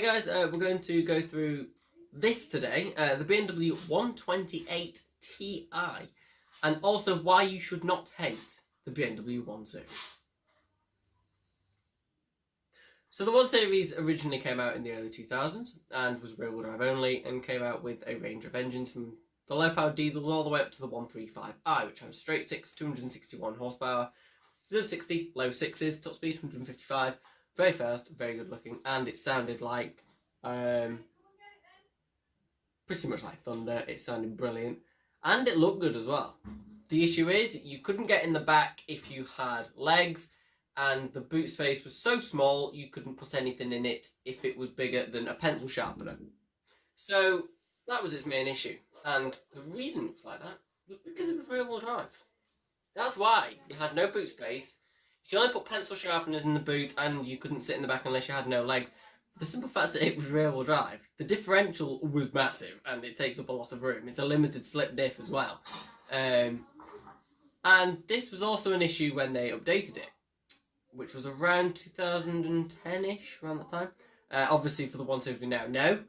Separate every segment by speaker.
Speaker 1: Hey guys, we're going to go through this today, the BMW 128 Ti, and also why you should not hate the BMW 1 Series. So the 1 Series originally came out in the early 2000s and was rear-wheel drive only, and came out with a range of engines from the low-powered diesels all the way up to the 135i, which has straight 6, 261 horsepower, 0 to 60, low 6s, top speed 155, very fast, very good looking, and it sounded like pretty much like thunder. It sounded brilliant, and it looked good as well. The issue is you couldn't get in the back if you had legs, and the boot space was so small you couldn't put anything in it if it was bigger than a pencil sharpener. So that was its main issue, and the reason it was like that was because it was rear-wheel drive. That's why you had no boot space. You could only put pencil sharpeners in the boot, and you couldn't sit in the back unless you had no legs. For the simple fact that it was rear-wheel drive, the differential was massive, and it takes up a lot of room. It's a limited slip diff as well. And this was also an issue when they updated it, which was around 2010-ish, around that time. Obviously for the 1 Series we now know,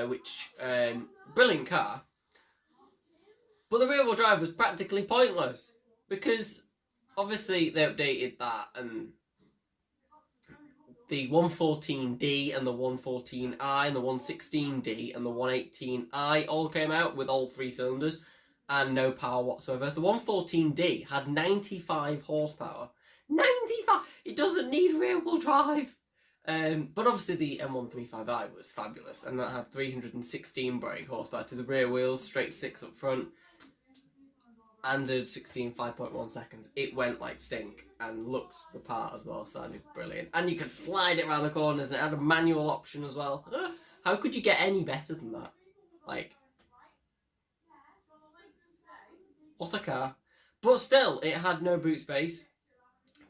Speaker 1: which, brilliant car. But the rear-wheel drive was practically pointless, because obviously they updated that, and the 114D and the 114i and the 116D and the 118i all came out with all 3 cylinders and no power whatsoever. The 114D had 95 horsepower. 95! It doesn't need rear-wheel drive! But obviously the M135i was fabulous, and that had 316 brake horsepower to the rear wheels, straight 6 up front, and did 5.1 seconds. It went like stink and looked the part as well, sounded brilliant. And you could slide it around the corners, and it had a manual option as well. How could you get any better than that? Like, what a car. But still, it had no boot space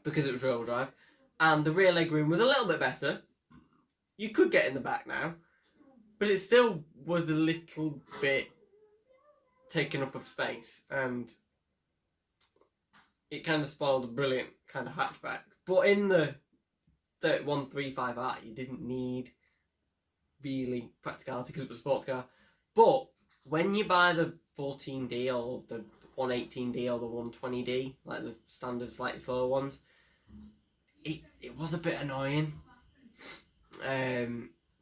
Speaker 1: because it was rear-wheel drive, and the rear legroom was a little bit better. You could get in the back now, but it still was a little bit taken up of space, and it kind of spoiled a brilliant kind of hatchback. But in the 135i, you didn't need really practicality because it was a sports car. But when you buy the 14D or the 118D or the 120D, like the standard slightly slower ones, it was a bit annoying.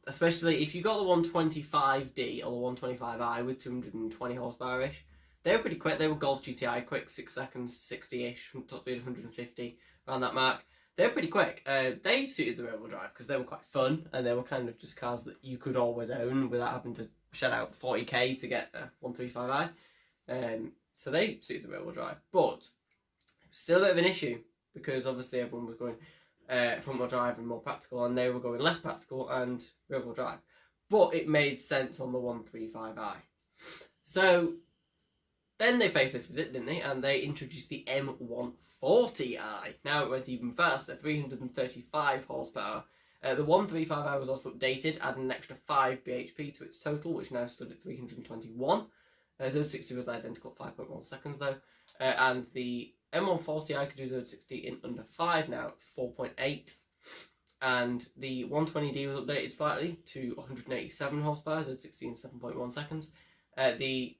Speaker 1: Especially if you got the 125D or the 125i with 220 horsepower-ish. They were pretty quick. They were Golf GTI quick, 6 seconds, 60-ish, top speed 150, around that mark. They were pretty quick. They suited the rear-wheel drive because they were quite fun, and they were kind of just cars that you could always own without having to shell out 40k to get a 135i. So they suited the rear-wheel drive. But it was still a bit of an issue because obviously everyone was going front-wheel drive and more practical, and they were going less practical and rear-wheel drive. But it made sense on the 135i. So then they facelifted it, didn't they? And they introduced the M140i. Now it went even faster, 335 horsepower. The 135i was also updated, adding an extra 5 bhp to its total, which now stood at 321. 0 to 60 was identical at 5.1 seconds though. And the M140i could do 0 to 60 in under 5 now at 4.8. And the 120D was updated slightly to 187 horsepower, 0 to 60 in 7.1 seconds. The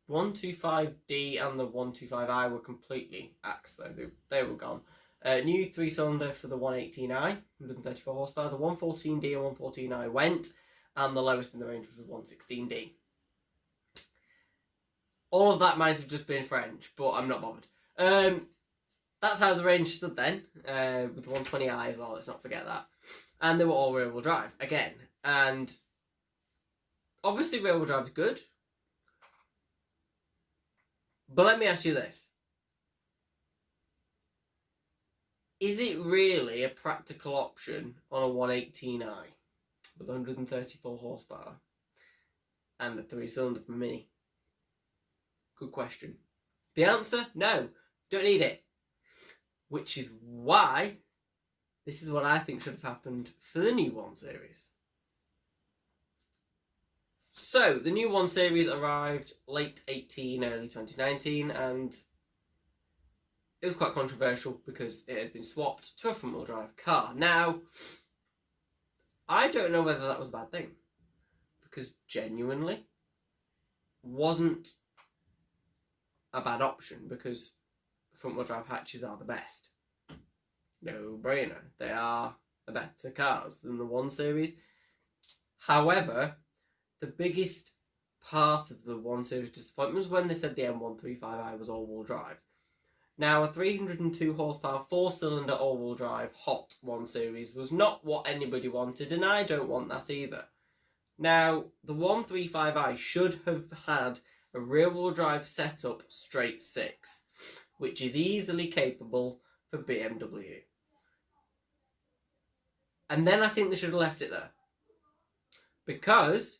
Speaker 1: 125D and the 125i were completely axed though, they were gone. New 3-cylinder for the 118i, 134 horsepower. The 114D and 114i went, and the lowest in the range was the 116D. All of that might have just been French, but I'm not bothered. That's how the range stood then, with the 120i as well, let's not forget that. And they were all rear-wheel drive, again. And obviously rear-wheel drive is good. But let me ask you this. Is it really a practical option on a 118i with 134 horsepower and a 3-cylinder from a Mini? Good question. The answer? No. Don't need it. Which is why this is what I think should have happened for the new 1 Series. So, the new 1 Series arrived late 18, early 2019, and it was quite controversial because it had been swapped to a front-wheel drive car. Now, I don't know whether that was a bad thing, because genuinely wasn't a bad option, because front-wheel drive hatches are the best. No brainer. They are the better cars than the 1 Series. However, the biggest part of the 1 Series disappointment was when they said the M135i was all-wheel drive. Now, a 302 horsepower 4-cylinder all-wheel drive hot 1 Series was not what anybody wanted, and I don't want that either. Now, the 135i should have had a rear-wheel drive setup straight 6, which is easily capable for BMW. And then I think they should have left it there. Because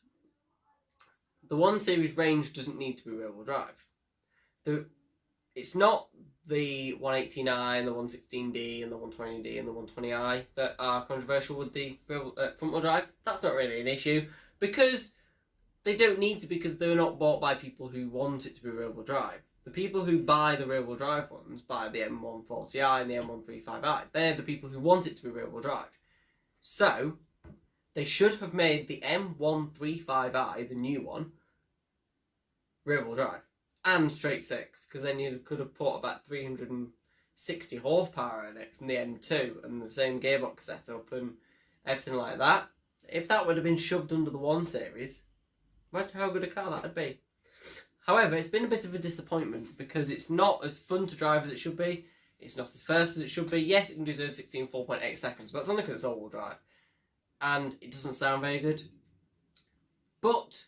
Speaker 1: the 1 Series range doesn't need to be rear-wheel drive. It's not the 189, the 116D, and the 120D, and the 120i that are controversial with the front-wheel drive. That's not really an issue, because they don't need to, because they're not bought by people who want it to be rear-wheel drive. The people who buy the rear-wheel drive ones buy the M140i and the M135i. They're the people who want it to be rear-wheel drive. So, they should have made the M135i, the new one, rear-wheel drive. And straight 6, because then you could have put about 360 horsepower in it from the M2 and the same gearbox setup and everything like that. If that would have been shoved under the 1 Series, imagine how good a car that would be. However, it's been a bit of a disappointment because it's not as fun to drive as it should be. It's not as fast as it should be. Yes, it can do 0 to 60 in 4.8 seconds, but it's only because it's all-wheel drive. And it doesn't sound very good. But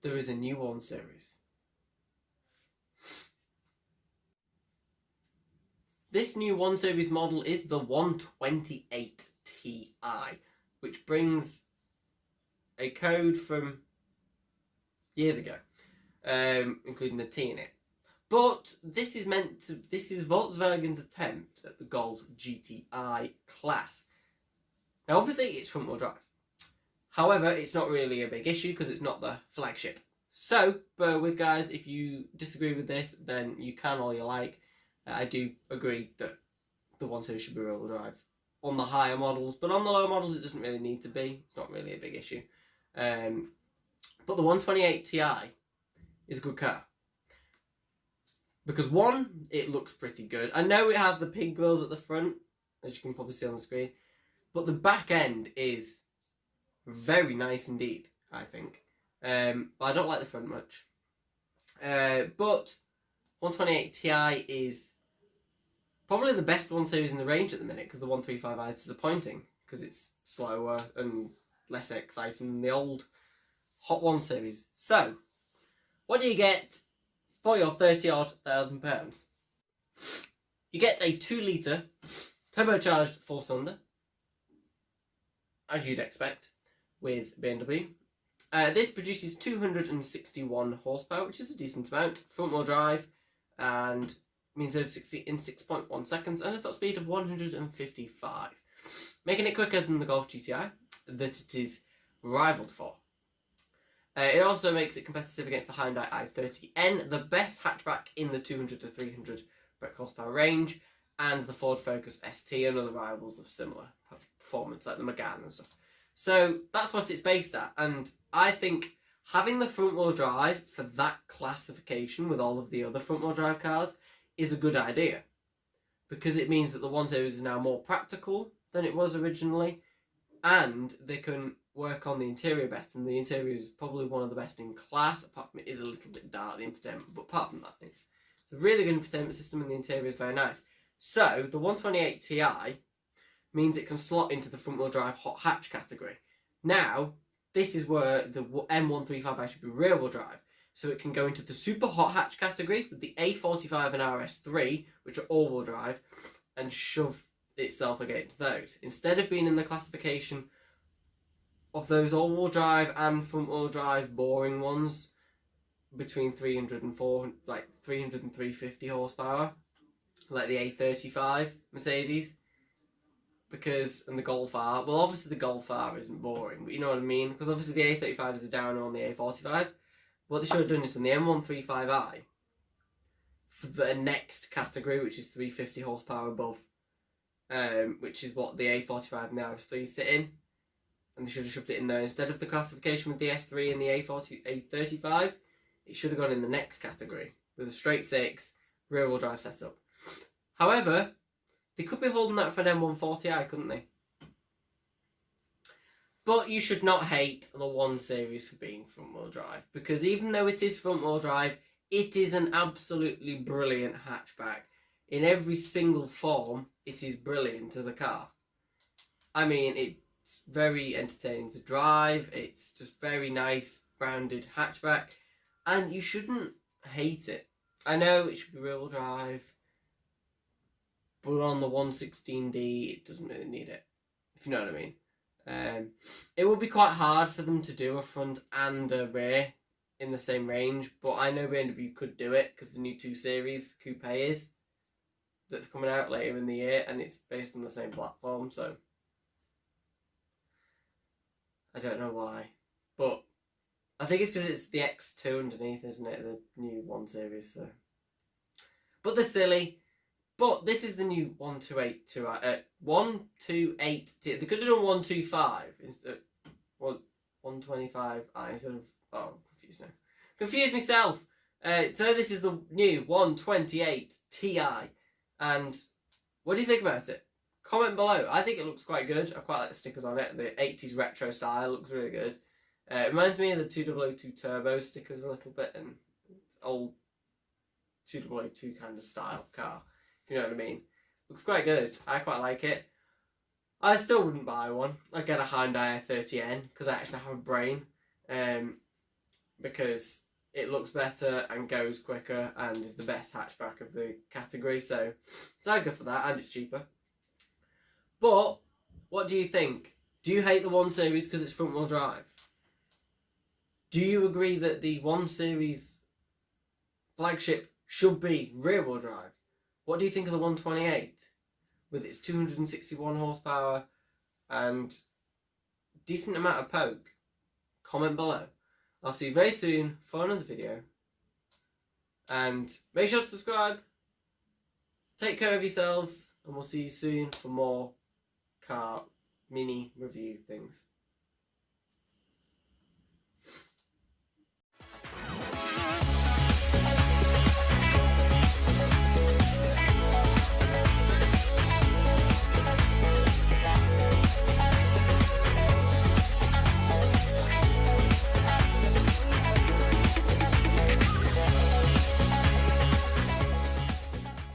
Speaker 1: there is a new 1 Series. This new 1 Series model is the 128 Ti, which brings a code from years ago, including the T in it. But this is Volkswagen's attempt at the Golf GTI class. Now, obviously, it's front-wheel drive. However, it's not really a big issue because it's not the flagship. So, bear with, guys. If you disagree with this, then you can all you like. I do agree that the 1 Series should be rear-wheel drive on the higher models, but on the lower models, it doesn't really need to be. It's not really a big issue. But the 128 Ti is a good car. Because one, it looks pretty good. I know it has the pig grills at the front, as you can probably see on the screen, but the back end is very nice indeed, I think. But I don't like the front much. But 128 Ti is probably the best 1 Series in the range at the minute, because the 135i is disappointing, because it's slower and less exciting than the old Hot 1 Series. So, what do you get for your £30,000 odd? You get a 2-litre turbocharged 4-cylinder, as you'd expect with BMW. This produces 261 horsepower, which is a decent amount, front-wheel drive, and means 0 to 60 in 6.1 seconds, and a top speed of 155, making it quicker than the Golf GTI that it is rivaled for. It also makes it competitive against the Hyundai i30N, the best hatchback in the 200 to 300 brake horsepower range, and the Ford Focus ST and other rivals of similar performance, like the Megane and stuff. So that's what it's based at, and I think having the front-wheel drive for that classification with all of the other front-wheel drive cars is a good idea, because it means that the 1 Series is now more practical than it was originally, and they can work on the interior better, and the interior is probably one of the best in class, apart from it is a little bit dark, the infotainment, but apart from that, it's a really good infotainment system, and the interior is very nice. So, the 128 Ti means it can slot into the front-wheel drive hot hatch category. Now, this is where the M135i should be rear-wheel drive, so it can go into the super hot hatch category with the A45 and RS3, which are all-wheel drive, and shove itself against those, instead of being in the classification of those all-wheel drive and front-wheel drive boring ones between 300 and 400, like 300 and 350 horsepower, like the A35 Mercedes, and the Golf R. Well, obviously the Golf R isn't boring, but you know what I mean, because obviously the A35 is a downer on the A45. What they should have done is on the M135i, for the next category, which is 350 horsepower above, which is what the A45 now S3 sit in, and they should have shoved it in there instead of the classification with the S3 and the A35. It should have gone in the next category with a straight 6 rear-wheel drive setup. However, they could be holding that for an M140i, couldn't they? But you should not hate the 1 Series for being front-wheel drive, because even though it is front-wheel drive, it is an absolutely brilliant hatchback. In every single form, it is brilliant as a car. I mean, it's very entertaining to drive, it's just very nice, rounded hatchback, and you shouldn't hate it. I know it should be rear-wheel drive, but on the 116D, it doesn't really need it, if you know what I mean. It would be quite hard for them to do a front and a rear in the same range, but I know BMW could do it because the new 2 Series coupe is that's coming out later in the year, and it's based on the same platform, so I don't know why, but I think it's because it's the X2 underneath, isn't it, the new 1 Series, so. But they're silly. But this is the new 128. They could have done 125 instead of 125i instead of. Oh, I'm confused now. Confused myself. So this is the new 128 Ti, and what do you think about it? Comment below. I think it looks quite good. I quite like the stickers on it. The 80s retro style looks really good. It reminds me of the 2002 Turbo stickers a little bit, and it's old 2002 kind of style car. You know what I mean? Looks quite good. I quite like it. I still wouldn't buy one. I'd get a Hyundai i30N because I actually have a brain. Because it looks better and goes quicker and is the best hatchback of the category. So I'd go for that, and it's cheaper. But what do you think? Do you hate the 1 Series because it's front-wheel drive? Do you agree that the 1 Series flagship should be rear-wheel drive? What do you think of the 128 with its 261 horsepower and decent amount of poke? Comment below. I'll see you very soon for another video, and make sure to subscribe. Take care of yourselves, and we'll see you soon for more car mini review things.